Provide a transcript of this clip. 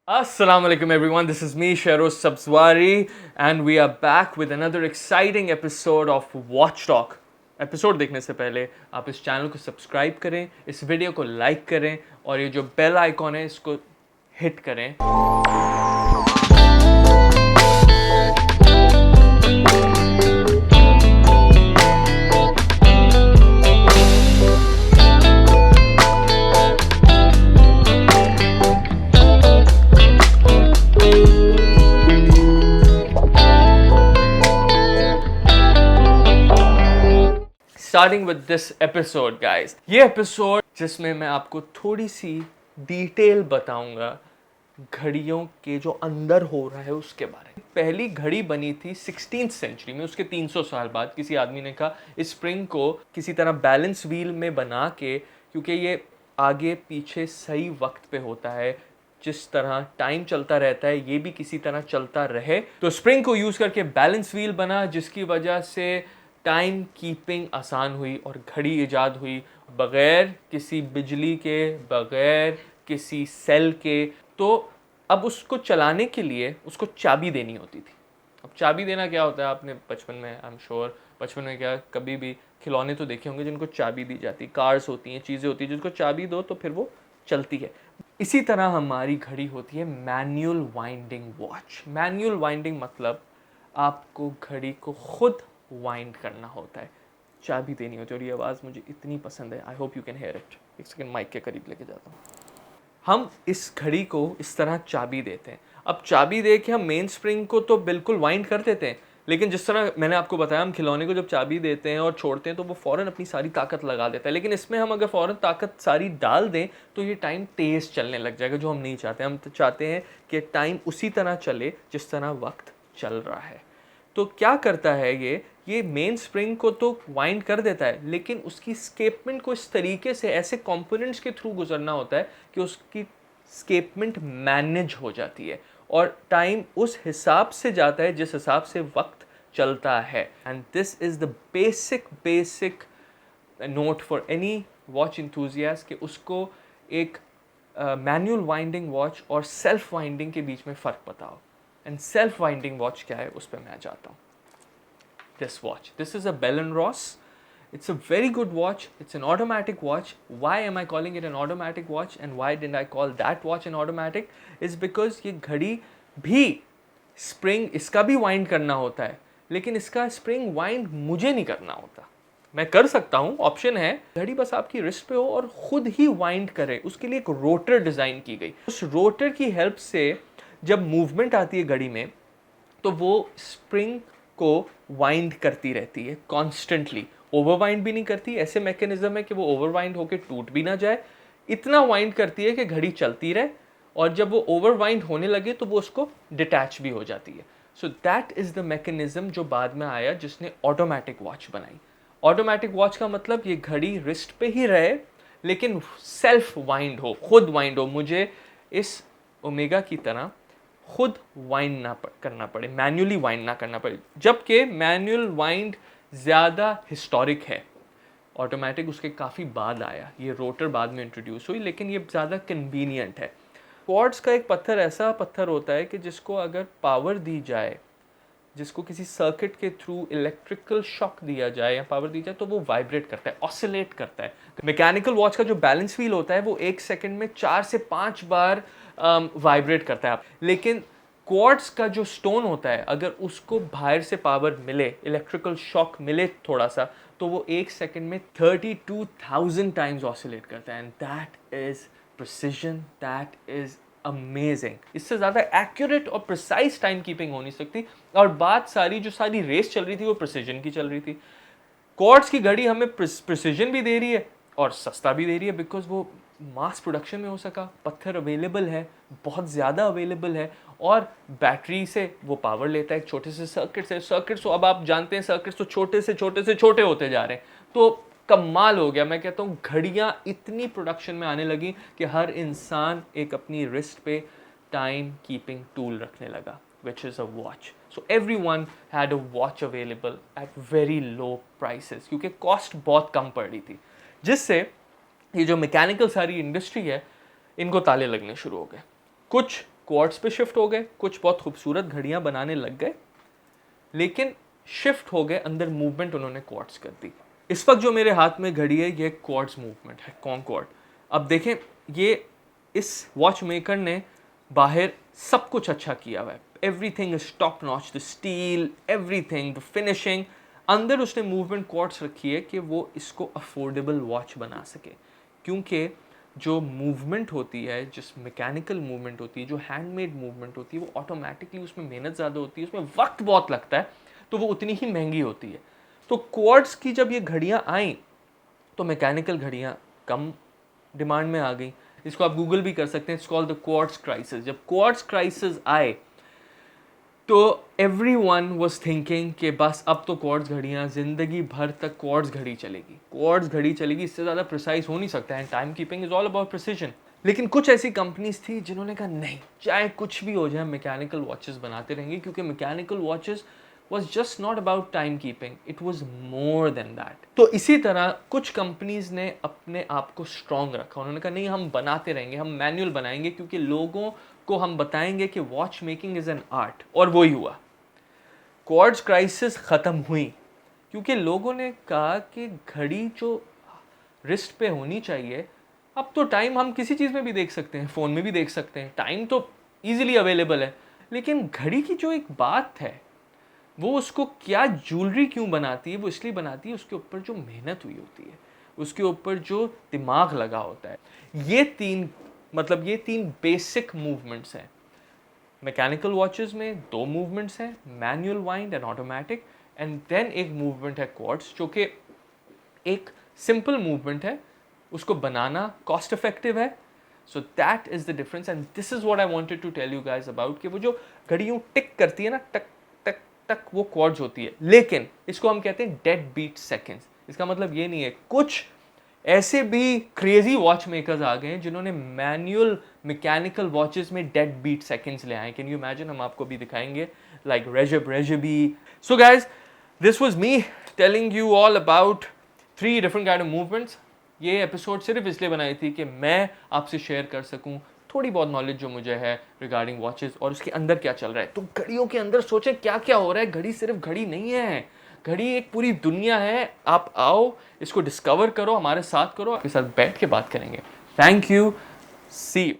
Assalamu alaikum everyone, this is me Sheroz Sabzwari and we are back with another exciting episode of Watch Talk. Episode देखने से पहले आप इस channel को subscribe करें, इस वीडियो को लाइक करें और ये जो बेल आइकॉन है इसको हिट करें. Starting with this episode guys, ये एपिसोड जिसमें मैं आपको थोड़ी सी डिटेल बताऊंगा घड़ियों के जो अंदर हो रहा है उसके बारे में. पहली घड़ी बनी थी 16th सेंचुरी में, उसके 300 साल बाद किसी आदमी ने कहा इस स्प्रिंग को किसी तरह बैलेंस व्हील में बना के, क्योंकि ये आगे पीछे सही वक्त पे होता है, जिस तरह टाइम चलता रहता है ये भी किसी तरह चलता रहे, तो स्प्रिंग को यूज करके बैलेंस व्हील बना, जिसकी वजह से टाइम कीपिंग आसान हुई और घड़ी इजाद हुई बग़ैर किसी बिजली के, बग़ैर किसी सेल के. तो अब उसको चलाने के लिए उसको चाबी देनी होती थी. अब चाबी देना क्या होता है, आपने बचपन में, आई एम श्योर बचपन में क्या कभी भी खिलौने तो देखे होंगे जिनको चाबी दी जाती, कार्स होती हैं, चीज़ें होती हैं जिसको चाबी दो तो फिर वो चलती है. इसी तरह हमारी घड़ी होती है manual winding watch. Manual winding मतलब आपको घड़ी को खुद वाइंड करना होता है, चाबी देनी होती है. और ये आवाज़ मुझे इतनी पसंद है, I hope you can here it. एक सेकेंड माइक के करीब लेके जाता हूँ. हम इस घड़ी को इस तरह चाबी देते हैं. अब चाबी दे के हम मेन स्प्रिंग को तो बिल्कुल वाइंड कर देते हैं, लेकिन जिस तरह मैंने आपको बताया हम खिलौने को जब चाबी देते हैं और छोड़ते हैं तो वो फ़ौरन अपनी सारी ताकत लगा देता है. लेकिन इसमें हम अगर फ़ौरन ताकत सारी डाल दें तो ये टाइम तेज़ चलने लग जाएगा, जो हम नहीं चाहते. हम तो चाहते हैं कि टाइम उसी तरह चले जिस तरह वक्त चल रहा है. तो क्या करता है ये मेन स्प्रिंग को तो वाइंड कर देता है, लेकिन उसकी स्केपमेंट को इस तरीके से ऐसे कंपोनेंट्स के थ्रू गुजरना होता है कि उसकी स्केपमेंट मैनेज हो जाती है और टाइम उस हिसाब से जाता है जिस हिसाब से वक्त चलता है. And this is the basic note for any watch enthusiast कि उसको एक मैनुअल वाइंडिंग वॉच और सेल्फ वाइंडिंग के बीच में फ़र्क बताओ. एंड सेल्फ वाइंडिंग वॉच क्या है उस पर मैं जाता हूँ. This watch. This is a Bell & Ross. It's a very good watch. It's an automatic watch. Why am I calling it an automatic watch and why didn't I call that watch an automatic? Is because ये घड़ी भी spring इसका भी wind करना होता है, लेकिन इसका स्प्रिंग वाइंड मुझे नहीं करना होता. मैं कर सकता हूँ, ऑप्शन है. घड़ी बस आपकी रिस्ट पे हो और खुद ही वाइंड करे. उसके लिए एक रोटर डिज़ाइन की गई. उस रोटर की हेल्प से जब मूवमेंट आती है घड़ी में तो वो स्प्रिंग को वाइंड करती रहती है कॉन्स्टेंटली. ओवर वाइंड भी नहीं करती, ऐसे मैकेनिज्म है कि वो ओवर वाइंड होकर टूट भी ना जाए. इतना वाइंड करती है कि घड़ी चलती रहे, और जब वो ओवर वाइंड होने लगे तो वो उसको डिटैच भी हो जाती है. So that is the mechanism जो बाद में आया जिसने ऑटोमेटिक वॉच बनाई. ऑटोमेटिक वॉच का मतलब ये घड़ी रिस्ट पे ही रहे लेकिन सेल्फ वाइंड हो, खुद वाइंड हो. मुझे इस ओमेगा की तरह खुद वाइंड ना करना पड़े, मैन्युअली वाइंड ना करना पड़े. जबकि मैनुअल वाइंड ज़्यादा हिस्टोरिक है, ऑटोमेटिक उसके काफ़ी बाद आया, ये रोटर बाद में इंट्रोड्यूस हुई, लेकिन ये ज़्यादा कन्वीनियंट है. क्वार्ट्ज का एक पत्थर ऐसा पत्थर होता है कि जिसको अगर पावर दी जाए, जिसको किसी सर्किट के थ्रू इलेक्ट्रिकल शॉक दिया जाए या पावर दी जाए तो वो वाइब्रेट करता है, ऑसिलेट करता है. मैकेनिकल वॉच का जो बैलेंस व्हील होता है वो 1 सेकंड में 4 से 5 बार वाइब्रेट करता है. लेकिन क्वार्ट्ज का जो स्टोन होता है अगर उसको बाहर से पावर मिले, इलेक्ट्रिकल शॉक मिले थोड़ा सा, तो वो 1 सेकंड में 32,000 टाइम्स ऑसिलेट करता है. And that is precision, that is amazing. इससे ज़्यादा एक्यूरेट और प्रिसाइज टाइम कीपिंग हो नहीं सकती. और बात सारी जो सारी रेस चल रही थी वो प्रिसिजन की चल रही थी. क्वार्ट्ज की घड़ी हमें प्रिसिजन भी दे रही है और सस्ता भी दे रही है, बिकॉज वो मास प्रोडक्शन में हो सका, पत्थर अवेलेबल है, बहुत ज़्यादा अवेलेबल है, और बैटरी से वो पावर लेता है एक छोटे से सर्किट से. सर्किट्स तो अब आप जानते हैं, सर्किट्स तो छोटे से छोटे होते जा रहे हैं. तो कमाल हो गया. मैं कहता हूँ घड़ियाँ इतनी प्रोडक्शन में आने लगी कि हर इंसान एक अपनी रिस्ट पे टाइम कीपिंग टूल रखने लगा, which is a watch. So everyone had a watch available at very low prices, क्योंकि कॉस्ट बहुत कम पड़ रही थी, जिससे ये जो मैकेनिकल सारी इंडस्ट्री है इनको ताले लगने शुरू हो गए. कुछ क्वार्ट्स पे शिफ्ट हो गए, कुछ बहुत खूबसूरत घड़ियाँ बनाने लग गए, लेकिन शिफ्ट हो गए अंदर, मूवमेंट उन्होंने क्वार्ट्स कर दी। इस वक्त जो मेरे हाथ में घड़ी है ये क्वार्ट्स मूवमेंट है, कॉन्कॉर्ड। अब देखें, ये इस वॉच मेकर ने बाहर सब कुछ अच्छा किया हुआ है, everything is top notch, the steel, everything, the finishing. अंदर उसने मूवमेंट क्वार्ट्स रखी है कि वो इसको अफोर्डेबल वॉच बना सके, क्योंकि जो मूवमेंट होती है, जिस मैकेनिकल मूवमेंट होती है, जो हैंडमेड मूवमेंट होती है, वो ऑटोमेटिकली उसमें मेहनत ज़्यादा होती है, उसमें वक्त बहुत लगता है, तो वो उतनी ही महंगी होती है। तो क्वार्ट्स की जब ये घड़ियाँ आईं तो मैकेनिकल घड़ियाँ कम डिमांड में आ गई। इसको आप गूगल भी कर सकते हैं, it's called the quartz crisis. जब क्वार्ट्स क्राइसिस आए तो एवरीवन वाज थिंकिंग कि बस अब तो क्वार्ट्स घड़ियाँ ज़िंदगी भर तक क्वार्ट्स घड़ी चलेगी, क्वार्ट्स घड़ी चलेगी, इससे ज़्यादा प्रिसाइज हो नहीं सकता है, time keeping is all about precision. लेकिन कुछ ऐसी कंपनीज थी जिन्होंने कहा नहीं, चाहे कुछ भी हो जाए मैकेनिकल वॉचेस बनाते रहेंगे, क्योंकि mechanical watches was just not about time keeping, it was more than that। तो इसी तरह कुछ कंपनीज ने अपने आप को स्ट्रॉन्ग रखा, उन्होंने कहा नहीं, हम बनाते रहेंगे, हम मैनुअल बनाएंगे, क्योंकि लोगों को हम बताएंगे कि watch making is an art. और वही हुआ, क्वार्ट्स क्राइसिस ख़त्म हुई, क्योंकि लोगों ने कहा कि घड़ी जो रिस्ट पे होनी चाहिए, अब तो टाइम हम किसी चीज़ में भी देख सकते हैं, फ़ोन में भी देख सकते हैं, टाइम तो ईजिली अवेलेबल है, लेकिन घड़ी की जो एक बात है, वो उसको क्या ज्वेलरी क्यों बनाती है, वो इसलिए बनाती है उसके ऊपर जो मेहनत हुई होती है, उसके ऊपर जो दिमाग लगा होता है। ये तीन बेसिक मूवमेंट्स हैं। मैकेनिकल वॉचेस में दो मूवमेंट्स हैं, manual wind and automatic, and then एक मूवमेंट है क्वार्ट्स, जो कि एक सिंपल मूवमेंट है, उसको बनाना कॉस्ट इफेक्टिव है। So that is the difference, and this is what I wanted to tell you guys about, कि वो जो घड़ी यूं टिक करती है ना, टक टक टक, वो क्वार्ट्स होती है, लेकिन इसको हम कहते हैं डेड बीट सेकेंड्स। इसका मतलब ये नहीं है, कुछ ऐसे भी क्रेजी वॉच मेकर्स आ गए हैं जिन्होंने मैनुअल मैकेनिकल वॉचेस में डेड बीट सेकेंड्स ले आए। Can you imagine? हम आपको भी दिखाएंगे, लाइक रेजब रेजबी। So guys, this was me telling you all about 3 different kind of movements. ये एपिसोड सिर्फ इसलिए बनाई थी कि मैं आपसे शेयर कर सकूं थोड़ी बहुत नॉलेज जो मुझे है रिगार्डिंग वॉचेस और उसके अंदर क्या चल रहा है। तो घड़ियों के अंदर सोचें क्या क्या हो रहा है। घड़ी सिर्फ घड़ी नहीं है, घड़ी एक पूरी दुनिया है। आप आओ, इसको डिस्कवर करो, हमारे साथ करो, आपके साथ बैठ के बात करेंगे। Thank you, see you.